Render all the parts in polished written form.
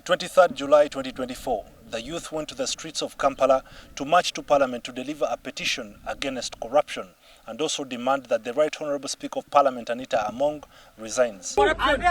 23rd July 2024, the youth went to the streets of Kampala to march to Parliament to deliver a petition against corruption and also demand that the Right Honourable Speaker of Parliament, Anita Among, resigns. Corruption.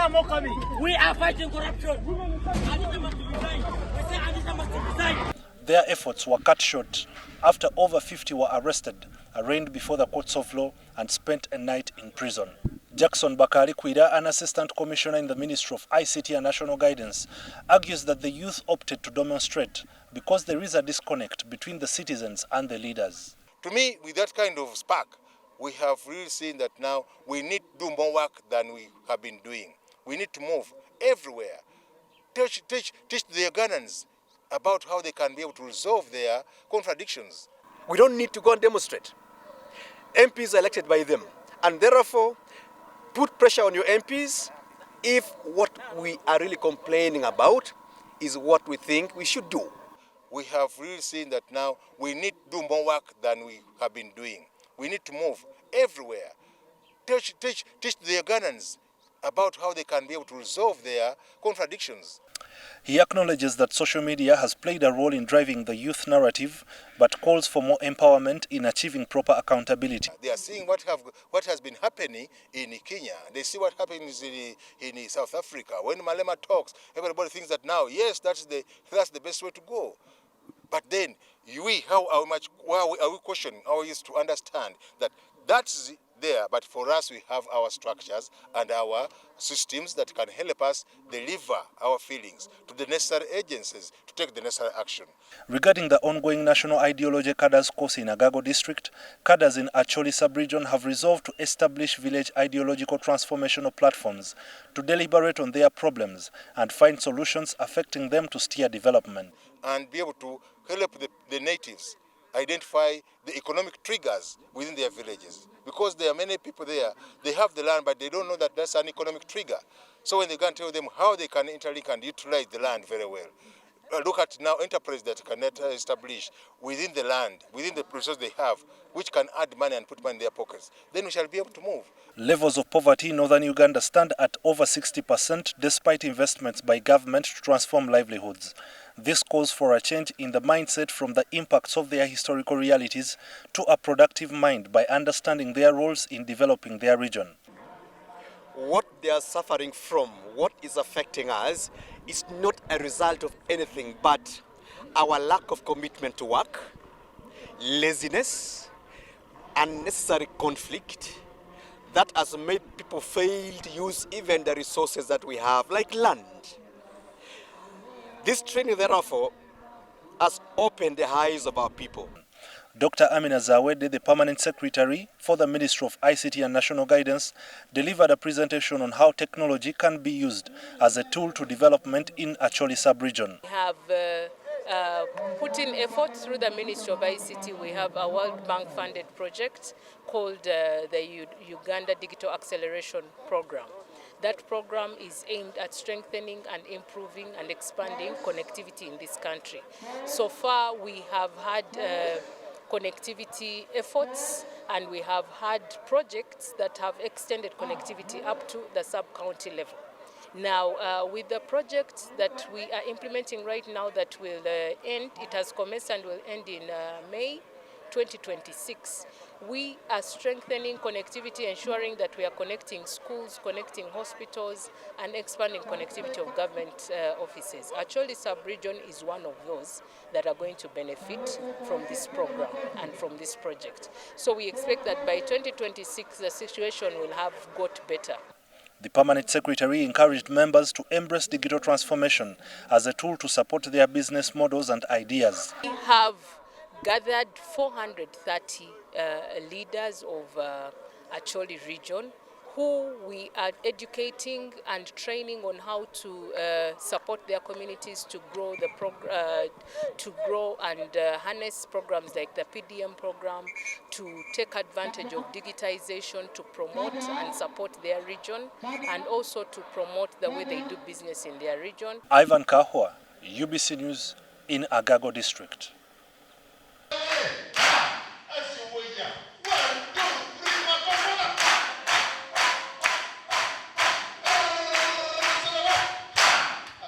We are fighting corruption. Anita must resign. We say Anita must resign. Their efforts were cut short after over 50 were arrested, arraigned before the courts of law and spent a night in prison. Jackson Bakari Kwira, an assistant commissioner in the Ministry of ICT and National Guidance, argues that the youth opted to demonstrate because there is a disconnect between the citizens and the leaders. To me, with that kind of spark, we have really seen that now we need to do more work than we have been doing. We need to move everywhere, teach the Ugandans about how they can be able to resolve their contradictions. We don't need to go and demonstrate. MPs are elected by them, and therefore put pressure on your MPs if what we are really complaining about is what we think we should do. We have really seen that now we need to do more work than we have been doing. We need to move everywhere, teach the Ugandans about how they can be able to resolve their contradictions. He acknowledges that social media has played a role in driving the youth narrative, but calls for more empowerment in achieving proper accountability. They are seeing what has been happening in Kenya. They see what happens in South Africa. When Malema talks, everybody thinks that now, yes, that's the best way to go. But then, how are we questioning our youth to understand that that's there, but for us we have our structures and our systems that can help us deliver our feelings to the necessary agencies to take the necessary action. Regarding the ongoing National Ideology Cadres course in Agago district, cadres in Acholi sub-region have resolved to establish village ideological transformational platforms to deliberate on their problems and find solutions affecting them to steer development. And be able to help the natives identify the economic triggers within their villages. Because there are many people there, they have the land, but they don't know that that's an economic trigger. So when they can tell them how they can interlink and utilize the land very well. Look at now enterprise that can establish within the land, within the resources they have, which can add money and put money in their pockets. Then we shall be able to move. Levels of poverty in northern Uganda stand at over 60% despite investments by government to transform livelihoods. This calls for a change in the mindset from the impacts of their historical realities to a productive mind by understanding their roles in developing their region. What they are suffering from, what is affecting us, is not a result of anything but our lack of commitment to work, laziness, unnecessary conflict that has made people fail to use even the resources that we have, like land. This training, therefore, has opened the eyes of our people. Dr. Amina Zawede, the Permanent Secretary for the Ministry of ICT and National Guidance, delivered a presentation on how technology can be used as a tool to development in Acholi sub-region. We have put in effort through the Ministry of ICT. We have a World Bank funded project called the Uganda Digital Acceleration Program. That program is aimed at strengthening and improving and expanding connectivity in this country. So far, we have had connectivity efforts, and we have had projects that have extended connectivity up to the sub-county level. Now, with the project that we are implementing right now that will end, it has commenced and will end in May 2026. We are strengthening connectivity, ensuring that we are connecting schools, connecting hospitals, and expanding connectivity of government offices. Acholi sub-region is one of those that are going to benefit from this program and from this project. So we expect that by 2026, the situation will have got better. The Permanent Secretary encouraged members to embrace digital transformation as a tool to support their business models and ideas. We have gathered 430 leaders of Acholi region who we are educating and training on how to support their communities to grow and harness programs like the PDM program, to take advantage of digitization, to promote and support their region, and also to promote the way they do business in their region. Ivan Kahwa, UBC News in Agago district.